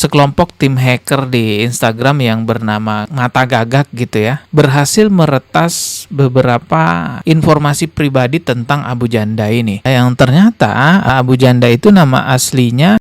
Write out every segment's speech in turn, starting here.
sekelompok tim hacker di Instagram yang bernama Mata Gagak gitu ya, berhasil meretas beberapa informasi pribadi tentang Abu Janda ini. Yang ternyata Abu Janda itu nama aslinya.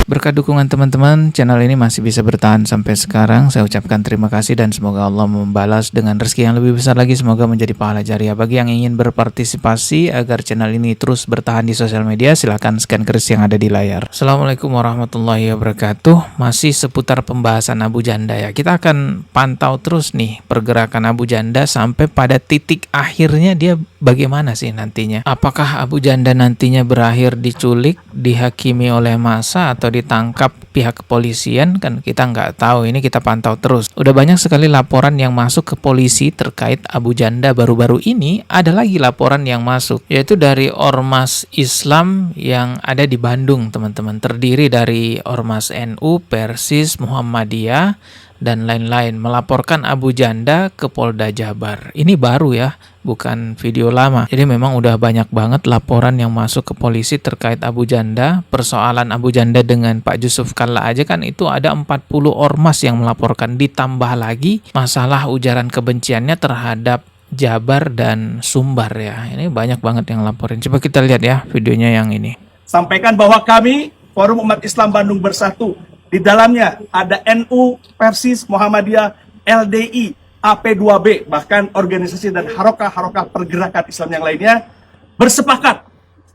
Berkat dukungan teman-teman, channel ini masih bisa bertahan sampai sekarang. Saya ucapkan terima kasih dan semoga Allah membalas dengan rezeki yang lebih besar lagi. Semoga menjadi pahala jariah. Bagi yang ingin berpartisipasi agar channel ini terus bertahan di sosial media, silahkan scan keris yang ada di layar. Assalamualaikum warahmatullahi wabarakatuh. Masih seputar pembahasan Abu Janda ya. Kita akan pantau terus nih pergerakan Abu Janda sampai pada titik akhirnya dia bagaimana sih nantinya. Apakah Abu Janda nantinya berakhir diculik, dihakimi oleh massa, atau ditangkap pihak kepolisian? Kan kita nggak tahu, ini kita pantau terus. Udah banyak sekali laporan yang masuk ke polisi terkait Abu Janda. Baru-baru ini ada lagi laporan yang masuk, yaitu dari Ormas Islam yang ada di Bandung, teman-teman. Terdiri dari Ormas NU, Persis, Muhammadiyah, dan lain-lain, melaporkan Abu Janda ke Polda Jabar. Ini baru ya, bukan video lama. Jadi memang udah banyak banget laporan yang masuk ke polisi terkait Abu Janda. Persoalan Abu Janda dengan Pak Yusuf Kalla aja kan itu ada 40 ormas yang melaporkan. Ditambah lagi masalah ujaran kebenciannya terhadap Jabar dan Sumbar ya. Ini banyak banget yang laporin. Coba kita lihat ya videonya yang ini. Sampaikan bahwa kami, Forum Umat Islam Bandung Bersatu, di dalamnya ada NU, Persis, Muhammadiyah, LDI, AP2B, bahkan organisasi dan harokah-harokah pergerakan Islam yang lainnya bersepakat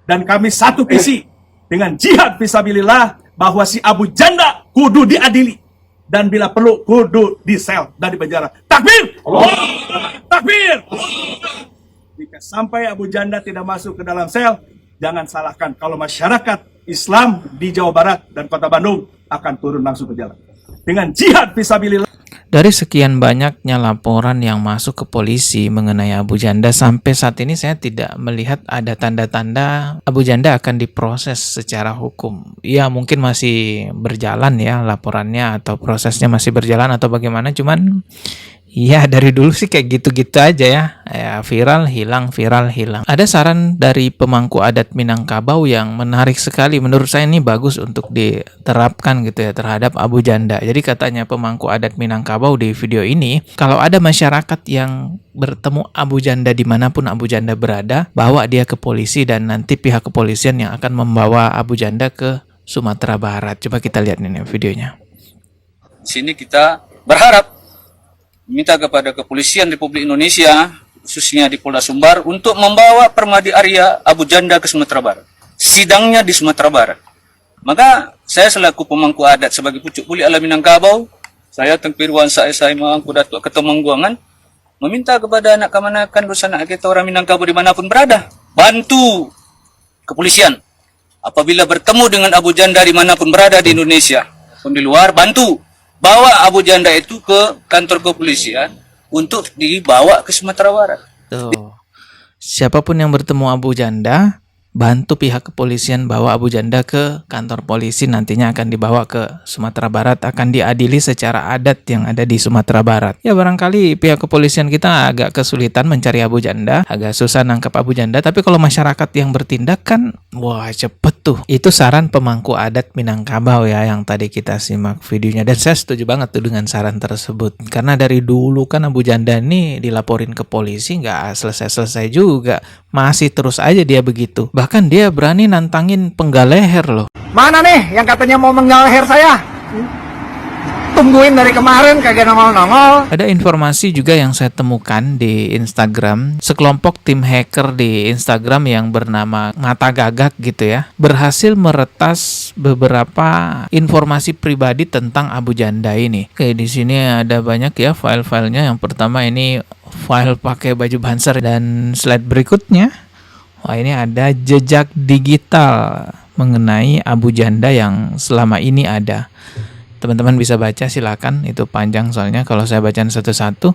dan kami satu visi dengan jihad fisabilillah bahwa si Abu Janda kudu diadili dan bila perlu kudu disel dan dipenjara. Takbir! Takbir! Jika sampai Abu Janda tidak masuk ke dalam sel, jangan salahkan kalau masyarakat Islam di Jawa Barat dan Kota Bandung akan turun langsung ke jalan dengan jihad fisabilillah. Dari sekian banyaknya laporan yang masuk ke polisi mengenai Abu Janda, sampai saat ini saya tidak melihat ada tanda-tanda Abu Janda akan diproses secara hukum. Ya mungkin masih berjalan ya laporannya, atau prosesnya masih berjalan atau bagaimana, cuman ya dari dulu sih kayak gitu-gitu aja ya. Viral hilang, viral hilang. Ada saran dari pemangku adat Minangkabau yang menarik sekali. Menurut saya ini bagus untuk diterapkan gitu ya terhadap Abu Janda. Jadi katanya pemangku adat Minangkabau di video ini, kalau ada masyarakat yang bertemu Abu Janda dimanapun Abu Janda berada, bawa dia ke polisi dan nanti pihak kepolisian yang akan membawa Abu Janda ke Sumatera Barat. Coba kita lihat nih videonya. Sini kita berharap minta kepada kepolisian Republik Indonesia, khususnya di Polda Sumbar, untuk membawa Permadi Arya Abu Janda ke Sumatera Barat. Sidangnya di Sumatera Barat. Maka saya selaku pemangku adat sebagai pucuk buli ala Minangkabau, saya Tengpirwan saya mangku Datuk Ketumangguangan, meminta kepada anak kamanakan dosa anak kita orang Minangkabau dimanapun berada, bantu kepolisian. Apabila bertemu dengan Abu Janda dimanapun berada di Indonesia, pun di luar, bantu bawa Abu Janda itu ke kantor kepolisian untuk dibawa ke Sumatera Barat. Tuh. Siapapun yang bertemu Abu Janda, bantu pihak kepolisian bawa Abu Janda ke kantor polisi, nantinya akan dibawa ke Sumatera Barat, akan diadili secara adat yang ada di Sumatera Barat. Ya barangkali pihak kepolisian kita agak kesulitan mencari Abu Janda, agak susah nangkap Abu Janda, tapi kalau masyarakat yang bertindak kan, wah cepet tuh. Itu saran pemangku adat Minangkabau ya yang tadi kita simak videonya, dan saya setuju banget tuh dengan saran tersebut. Karena dari dulu kan Abu Janda ini dilaporin ke polisi nggak selesai-selesai juga, masih terus aja dia begitu. Bahkan dia berani nantangin penggal leher loh. Mana nih yang katanya mau menggal leher saya? Tungguin dari kemarin kagak nongol-nongol. Ada informasi juga yang saya temukan di Instagram, sekelompok tim hacker di Instagram yang bernama Mata Gagak gitu ya, berhasil meretas beberapa informasi pribadi tentang Abu Janda ini. Oke, di sini ada banyak ya file-filenya. Yang pertama ini file pakai baju Banser, dan slide berikutnya, wah ini ada jejak digital mengenai Abu Janda yang selama ini ada. Teman-teman bisa baca, silakan, itu panjang soalnya kalau saya bacaan satu-satu.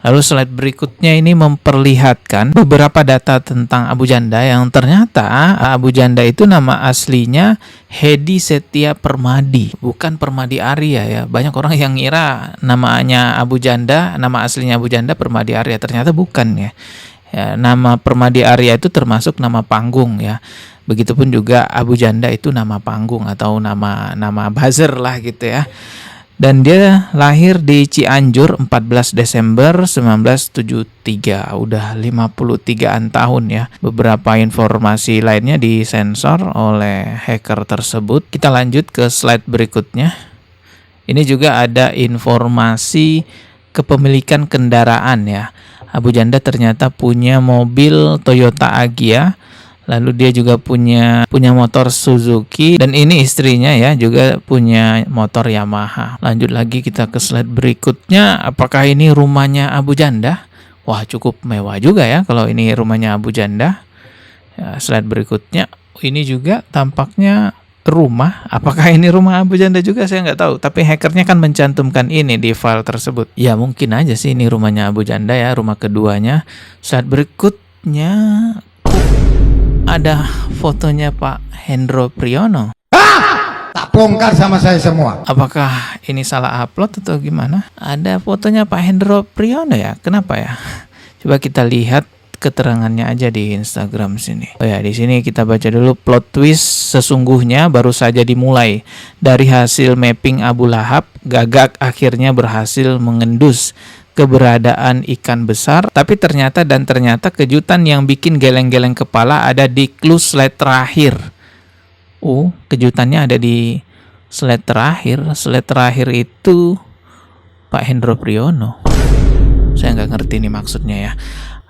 Lalu slide berikutnya ini memperlihatkan beberapa data tentang Abu Janda yang ternyata Abu Janda itu nama aslinya Hedi Setia Permadi, bukan Permadi Arya ya. Banyak orang yang ngira namanya Abu Janda, nama aslinya Abu Janda Permadi Arya, ternyata bukan ya. Ya, nama Permadi Arya itu termasuk nama panggung ya. Begitupun juga Abu Janda itu nama panggung atau nama buzzer lah gitu ya. Dan dia lahir di Cianjur 14 Desember 1973. Udah 53-an tahun ya. Beberapa informasi lainnya disensor oleh hacker tersebut. Kita lanjut ke slide berikutnya. Ini juga ada informasi kepemilikan kendaraan ya. Abu Janda ternyata punya mobil Toyota Agya. Lalu dia juga punya motor Suzuki, dan ini istrinya ya juga punya motor Yamaha. Lanjut lagi kita ke slide berikutnya. Apakah ini rumahnya Abu Janda? Wah, cukup mewah juga ya kalau ini rumahnya Abu Janda. Ya, slide berikutnya. Ini juga tampaknya rumah. Apakah ini rumah Abu Janda juga? Saya nggak tahu. Tapi hackernya kan mencantumkan ini di file tersebut. Ya mungkin aja sih ini rumahnya Abu Janda ya, rumah keduanya. Slide berikutnya. Ada fotonya Pak Hendro Priyono. Tak bongkar sama saya semua. Apakah ini salah upload atau gimana? Ada fotonya Pak Hendro Priyono ya? Kenapa ya? Coba kita lihat keterangannya aja di Instagram sini. Oh ya, di sini kita baca dulu. Plot twist sesungguhnya baru saja dimulai. Dari hasil mapping Abu Lahab, Gagak akhirnya berhasil mengendus keberadaan ikan besar, tapi ternyata kejutan yang bikin geleng-geleng kepala ada di clue slide terakhir. Kejutannya ada di slide terakhir. Slide terakhir itu Pak Hendro Priyono. Saya nggak ngerti nih maksudnya ya.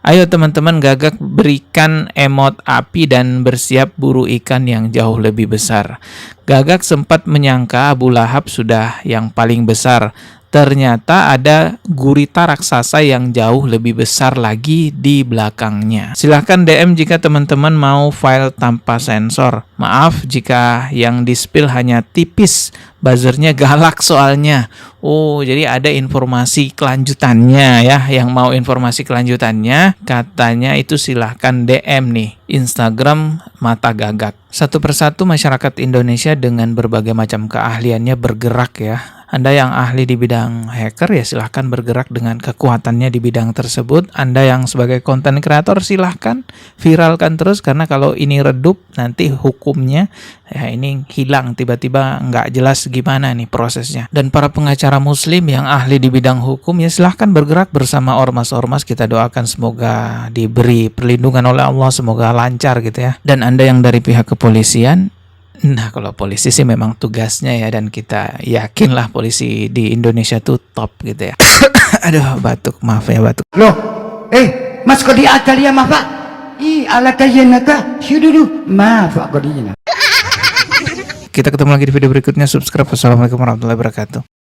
Ayo teman-teman, Gagak berikan emot api dan bersiap buru ikan yang jauh lebih besar. Gagak sempat menyangka Abu Lahab sudah yang paling besar. Ternyata ada gurita raksasa yang jauh lebih besar lagi di belakangnya. Silahkan DM jika teman-teman mau file tanpa sensor. Maaf jika yang di-spill hanya tipis. Buzzernya galak soalnya. Jadi ada informasi kelanjutannya ya. Yang mau informasi kelanjutannya, katanya itu silahkan DM nih. Instagram Mata Gagak. Satu persatu masyarakat Indonesia dengan berbagai macam keahliannya bergerak ya. Anda yang ahli di bidang hacker ya silahkan bergerak dengan kekuatannya di bidang tersebut. Anda yang sebagai konten kreator silahkan viralkan terus, karena kalau ini redup nanti hukumnya ya ini hilang, tiba-tiba nggak jelas gimana nih prosesnya. Dan para pengacara muslim yang ahli di bidang hukum ya silahkan bergerak bersama ormas-ormas. Kita doakan semoga diberi perlindungan oleh Allah, semoga lancar gitu ya. Dan Anda yang dari pihak kepolisian, nah kalau polisi sih memang tugasnya ya, dan kita yakinlah polisi di Indonesia tuh top gitu ya. Aduh, batuk, maaf ya batuk. Loh, mas kok diajar ya maaf pak? Ala kayenaka, syududu, maaf pak kok diajar. Kita ketemu lagi di video berikutnya. Subscribe. Wassalamualaikum warahmatullahi wabarakatuh.